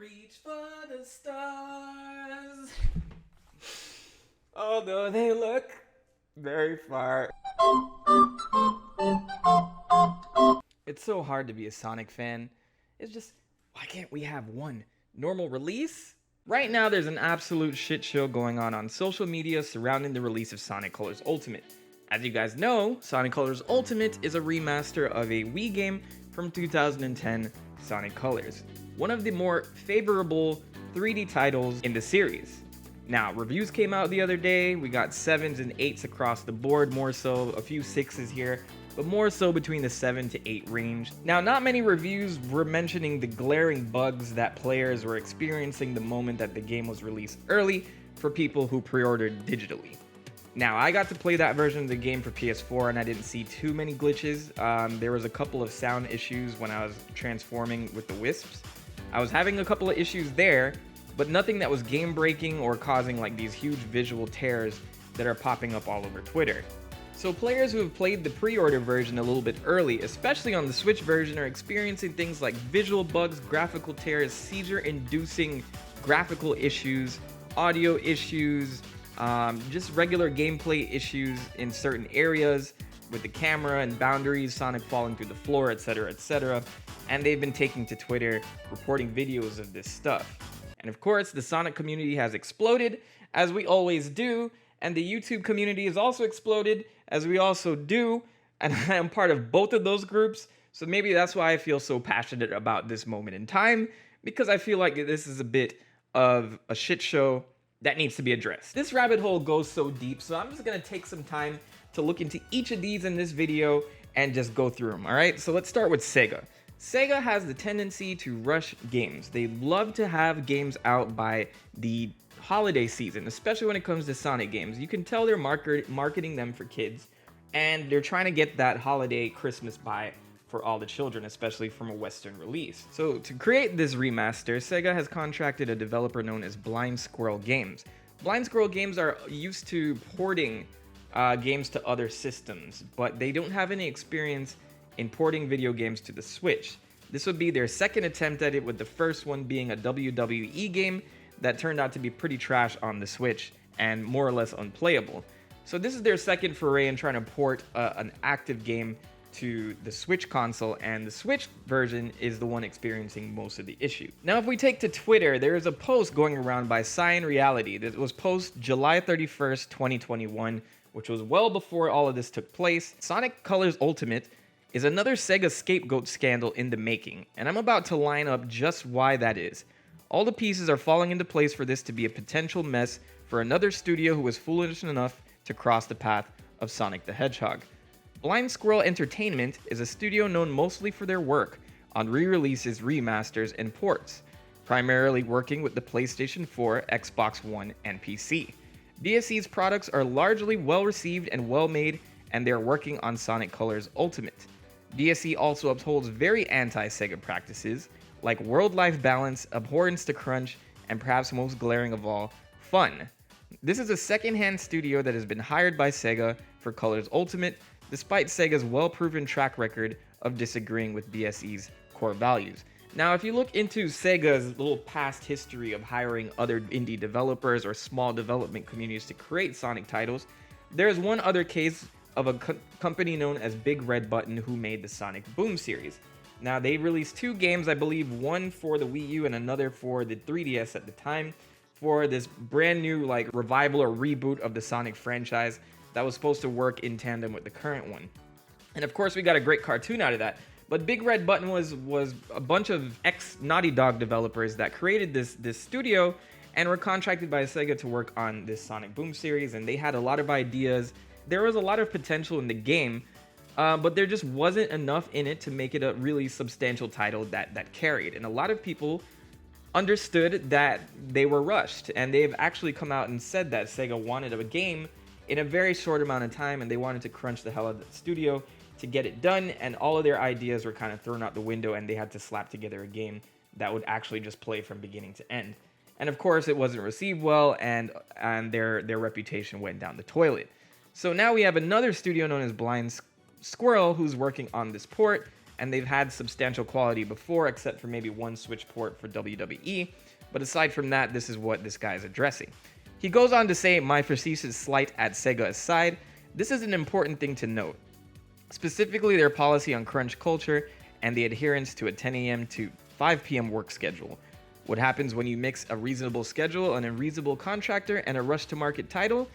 reach for the stars, although they look very far. It's so hard to be a Sonic fan. It's just, why can't we have one normal release? Right now, there's an absolute shit show going on social media surrounding the release of Sonic Colors Ultimate. As you guys know, Sonic Colors Ultimate is a remaster of a Wii game from 2010, Sonic Colors, one of the more favorable 3D titles in the series. Now, reviews came out the other day. We got 7s and 8s across the board, more so a few 6s here, but more so between the 7 to 8 range. Now, not many reviews were mentioning the glaring bugs that players were experiencing the moment that the game was released early for people who pre-ordered digitally. Now, I got to play that version of the game for PS4 and I didn't see too many glitches. There was a couple of sound issues when I was transforming with the Wisps. I was having a couple of issues there, but nothing that was game breaking or causing like these huge visual tears that are popping up all over Twitter. So players who have played the pre-order version a little bit early, especially on the Switch version, are experiencing things like visual bugs, graphical tears, seizure inducing graphical issues, audio issues, just regular gameplay issues in certain areas with the camera and boundaries, Sonic falling through the floor, etc., etc. And they've been taking to Twitter reporting videos of this stuff. And of course, the Sonic community has exploded, as we always do, and the YouTube community has also exploded, as we also do, and I am part of both of those groups, so maybe that's why I feel so passionate about this moment in time, because I feel like this is a bit of a shit show that needs to be addressed. This rabbit hole goes so deep, so I'm just gonna take some time to look into each of these in this video and just go through them, alright? So let's start with Sega. Sega has the tendency to rush games. They love to have games out by the holiday season, especially when it comes to Sonic games. You can tell they're marketing them for kids, and they're trying to get that holiday Christmas buy for all the children, especially from a Western release. So to create this remaster, Sega has contracted a developer known as Blind Squirrel Games. Blind Squirrel Games are used to porting games to other systems, but they don't have any experience importing video games to the Switch. This would be their second attempt at it, with the first one being a WWE game that turned out to be pretty trash on the Switch and more or less unplayable. So this is their second foray in trying to port an active game to the Switch console, and the Switch version is the one experiencing most of the issue. Now, if we take to Twitter, there is a post going around by Cyan Reality that was posted July 31st, 2021, which was well before all of this took place. Sonic Colors Ultimate is another Sega scapegoat scandal in the making, and I'm about to line up just why that is. All the pieces are falling into place for this to be a potential mess for another studio who was foolish enough to cross the path of Sonic the Hedgehog. Blind Squirrel Entertainment is a studio known mostly for their work on re-releases, remasters, and ports, primarily working with the PlayStation 4, Xbox One, and PC. BSE's products are largely well-received and well-made, and they're working on Sonic Colors Ultimate. BSE also upholds very anti-Sega practices, like world-life balance, abhorrence to crunch, and perhaps most glaring of all, fun. This is a second-hand studio that has been hired by Sega for Colors Ultimate, despite Sega's well-proven track record of disagreeing with BSE's core values. Now, if you look into Sega's little past history of hiring other indie developers or small development communities to create Sonic titles, there's one other case of a company known as Big Red Button who made the Sonic Boom series. Now, they released two games, I believe one for the Wii U and another for the 3DS at the time, for this brand new like revival or reboot of the Sonic franchise that was supposed to work in tandem with the current one. And of course, we got a great cartoon out of that. But Big Red Button was a bunch of ex-Naughty Dog developers that created this studio and were contracted by Sega to work on this Sonic Boom series, and they had a lot of ideas. There was a lot of potential in the game, but there just wasn't enough in it to make it a really substantial title that carried. And a lot of people understood that they were rushed, and they've actually come out and said that Sega wanted a game in a very short amount of time, and they wanted to crunch the hell out of the studio to get it done, and all of their ideas were kind of thrown out the window, and they had to slap together a game that would actually just play from beginning to end. And of course, it wasn't received well, and their reputation went down the toilet. So now we have another studio known as Blind Squirrel who's working on this port, and they've had substantial quality before, except for maybe one Switch port for WWE. But aside from that, this is what this guy is addressing. He goes on to say, my facetious slight at Sega aside, this is an important thing to note. Specifically their policy on crunch culture and the adherence to a 10 a.m. to 5 p.m. work schedule. What happens when you mix a reasonable schedule, an unreasonable contractor, and a rush-to-market title?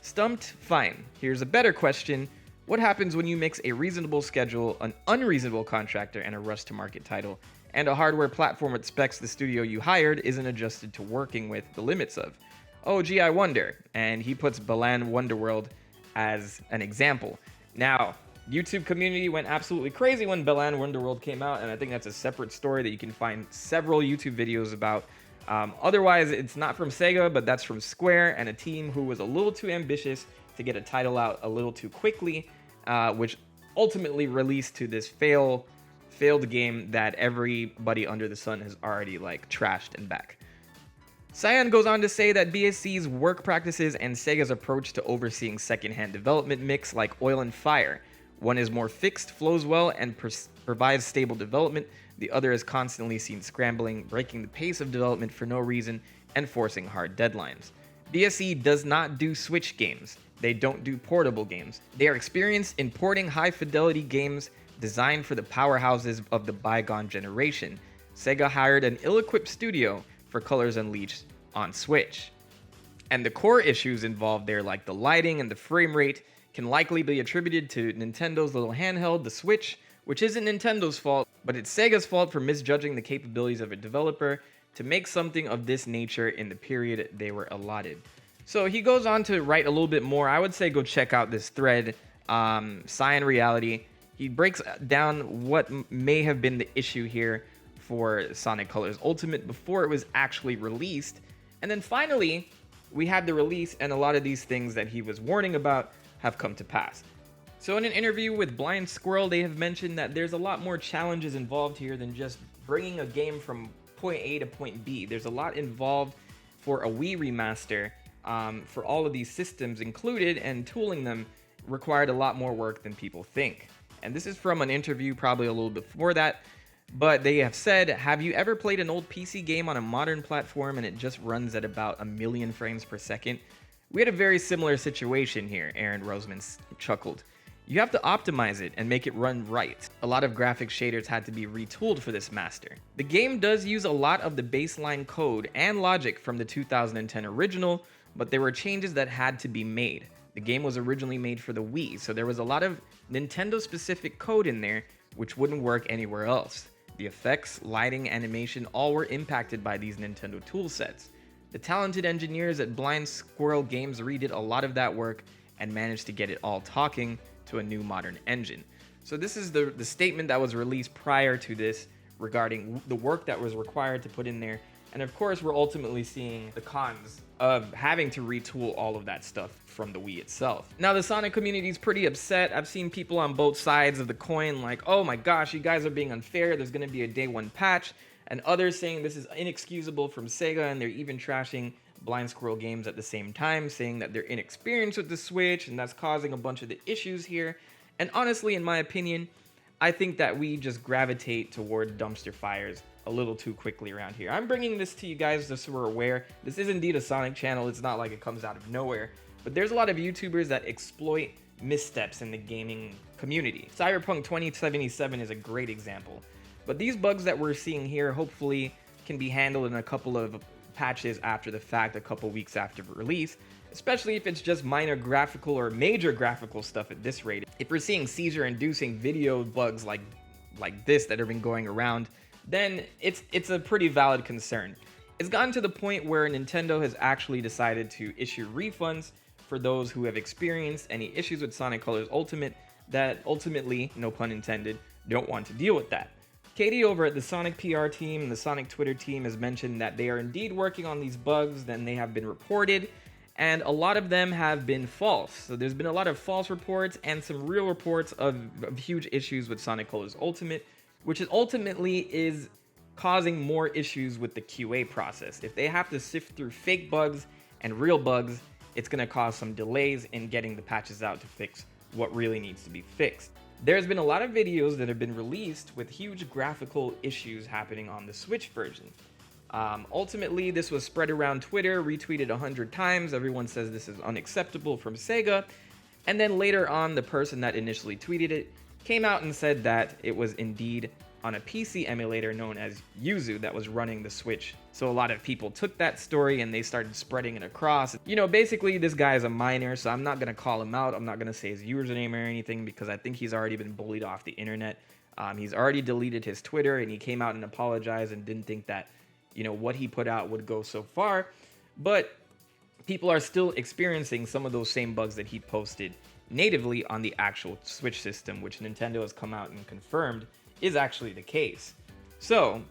Stumped? Fine. Here's a better question. What happens when you mix a reasonable schedule, an unreasonable contractor, and a rush-to-market title, and a hardware platform with specs the studio you hired isn't adjusted to working with the limits of? Oh, gee, I wonder. And he puts Balan Wonderworld as an example. Now, YouTube community went absolutely crazy when Balan Wonderworld came out, and I think that's a separate story that you can find several YouTube videos about. Otherwise, it's not from Sega, but that's from Square and a team who was a little too ambitious to get a title out a little too quickly, which ultimately released to this failed game that everybody under the sun has already trashed and back. Cyan goes on to say that BSC's work practices and Sega's approach to overseeing secondhand development mix like oil and fire. One is more fixed, flows well, and provides stable development. The other is constantly seen scrambling, breaking the pace of development for no reason, and forcing hard deadlines. BSC does not do Switch games. They don't do portable games. They are experienced in porting high-fidelity games designed for the powerhouses of the bygone generation. Sega hired an ill-equipped studio for Colors Unleashed on Switch. And the core issues involved there, like the lighting and the frame rate, can likely be attributed to Nintendo's little handheld, the Switch, which isn't Nintendo's fault, but it's Sega's fault for misjudging the capabilities of a developer to make something of this nature in the period they were allotted. So he goes on to write a little bit more. I would say go check out this thread, Cyan Reality. He breaks down what may have been the issue here for Sonic Colors Ultimate before it was actually released. And then finally, we had the release, and a lot of these things that he was warning about have come to pass. So in an interview with Blind Squirrel, they have mentioned that there's a lot more challenges involved here than just bringing a game from point A to point B. There's a lot involved for a Wii remaster, for all of these systems included, and tooling them required a lot more work than people think. And this is from an interview probably a little before that, but they have said, have you ever played an old PC game on a modern platform and it just runs at about 1,000,000 frames per second? We had a very similar situation here, Aaron Roseman chuckled. You have to optimize it and make it run right. A lot of graphics shaders had to be retooled for this master. The game does use a lot of the baseline code and logic from the 2010 original, but there were changes that had to be made. The game was originally made for the Wii, so there was a lot of Nintendo-specific code in there which wouldn't work anywhere else. The effects, lighting, animation, all were impacted by these Nintendo toolsets. The talented engineers at Blind Squirrel Games redid a lot of that work and managed to get it all talking to a new modern engine. So this is the statement that was released prior to this regarding the work that was required to put in there. And of course, we're ultimately seeing the cons of having to retool all of that stuff from the Wii itself. Now, the Sonic community is pretty upset. I've seen people on both sides of the coin like, oh my gosh, you guys are being unfair. There's going to be a day one patch. And others saying this is inexcusable from Sega, and they're even trashing Blind Squirrel Games at the same time, saying that they're inexperienced with the Switch, and that's causing a bunch of the issues here. And honestly, in my opinion, I think that we just gravitate toward dumpster fires a little too quickly around here. I'm bringing this to you guys just so we're aware. This is indeed a Sonic channel. It's not like it comes out of nowhere. But there's a lot of YouTubers that exploit missteps in the gaming community. Cyberpunk 2077 is a great example. But these bugs that we're seeing here hopefully can be handled in a couple of patches after the fact, a couple weeks after release, especially if it's just minor graphical or major graphical stuff at this rate. If we're seeing seizure-inducing video bugs like this that have been going around, then it's a pretty valid concern. It's gotten to the point where Nintendo has actually decided to issue refunds for those who have experienced any issues with Sonic Colors Ultimate that ultimately, no pun intended, don't want to deal with that. Katie over at the Sonic PR team and the Sonic Twitter team has mentioned that they are indeed working on these bugs, then they have been reported, and a lot of them have been false. So there's been a lot of false reports and some real reports of huge issues with Sonic Colors Ultimate, which ultimately is causing more issues with the QA process. If they have to sift through fake bugs and real bugs, it's going to cause some delays in getting the patches out to fix what really needs to be fixed. there's been a lot of videos that have been released with huge graphical issues happening on the Switch version. Ultimately, this was spread around Twitter, retweeted 100 times. Everyone says this is unacceptable from Sega. And then later on, the person that initially tweeted it came out and said that it was indeed on a PC emulator known as Yuzu that was running the Switch. So a lot of people took that story and they started spreading it across. You know, basically this guy is a minor, so I'm not going to call him out. I'm not going to say his username or anything because I think he's already been bullied off the internet. He's already deleted his Twitter and he came out and apologized and didn't think that, you know, what he put out would go so far. But people are still experiencing some of those same bugs that he posted natively on the actual Switch system, which Nintendo has come out and confirmed is actually the case. So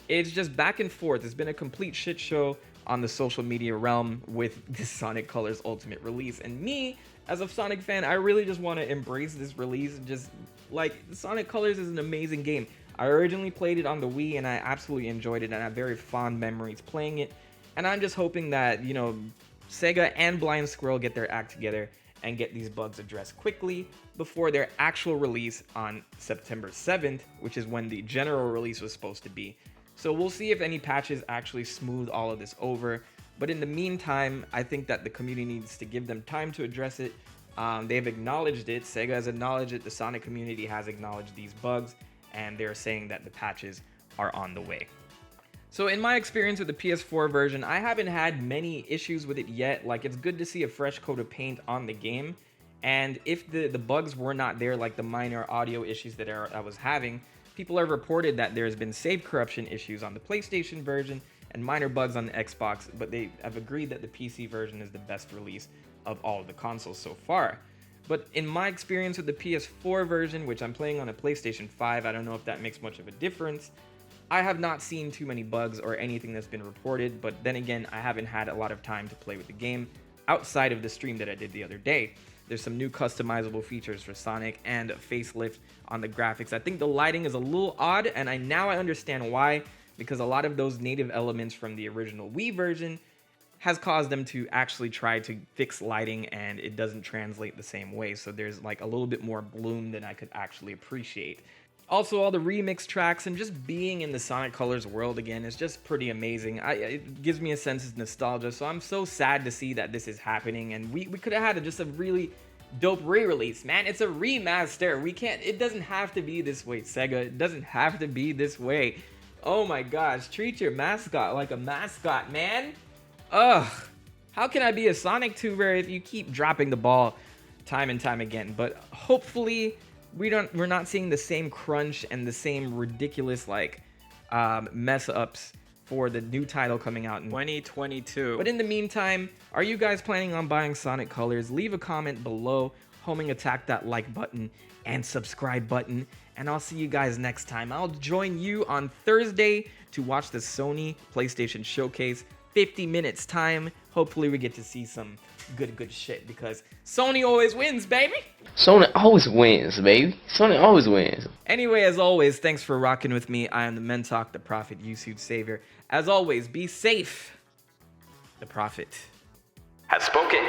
it's just back and forth. It's been a complete shit show on the social media realm with this Sonic Colors Ultimate release. And me, as a Sonic fan, I really just want to embrace this release. Just like, Sonic Colors is an amazing game. I originally played it on the Wii and I absolutely enjoyed it and I have very fond memories playing it. And I'm just hoping that, you know, Sega and Blind Squirrel get their act together and get these bugs addressed quickly before their actual release on September 7th, which is when the general release was supposed to be. So we'll see if any patches actually smooth all of this over. But in the meantime, I think that the community needs to give them time to address it. They've acknowledged it. Sega has acknowledged it. The Sonic community has acknowledged these bugs, and they're saying that the patches are on the way. So in my experience with the PS4 version, I haven't had many issues with it yet. Like, it's good to see a fresh coat of paint on the game. And if the bugs were not there, like the minor audio issues that I was having, people have reported that there's been save corruption issues on the PlayStation version and minor bugs on the Xbox, but they have agreed that the PC version is the best release of all of the consoles so far. But in my experience with the PS4 version, which I'm playing on a PlayStation 5, I don't know if that makes much of a difference. I have not seen too many bugs or anything that's been reported, but then again, I haven't had a lot of time to play with the game outside of the stream that I did the other day. There's some new customizable features for Sonic and a facelift on the graphics. I think the lighting is a little odd, and now I understand why, because a lot of those native elements from the original Wii version has caused them to actually try to fix lighting, and it doesn't translate the same way. So there's like a little bit more bloom than I could actually appreciate. Also, all the remix tracks and just being in the Sonic Colors world again is just pretty amazing. It gives me a sense of nostalgia, so I'm so sad to see that this is happening, and we could have had just a really dope re-release, man. It's a remaster. It doesn't have to be this way, Sega. It doesn't have to be this way. Oh my gosh, treat your mascot like a mascot, man. Ugh. How can I be a Sonic tuber if you keep dropping the ball time and time again? But hopefully we're not seeing the same crunch and the same ridiculous mess ups for the new title coming out in 2022. But in the meantime, are you guys planning on buying Sonic Colors? Leave a comment below, homing attack that like button and subscribe button, and I'll see you guys next time. I'll join you on Thursday to watch the Sony PlayStation Showcase. 50 minutes time. Hopefully we get to see some good shit, because Sony always wins, baby. Sony always wins, baby. Sony always wins. Anyway, as always, thanks for rocking with me. I am TheMentok, the Prophet YouTube Savior. As always, be safe. The Prophet has spoken.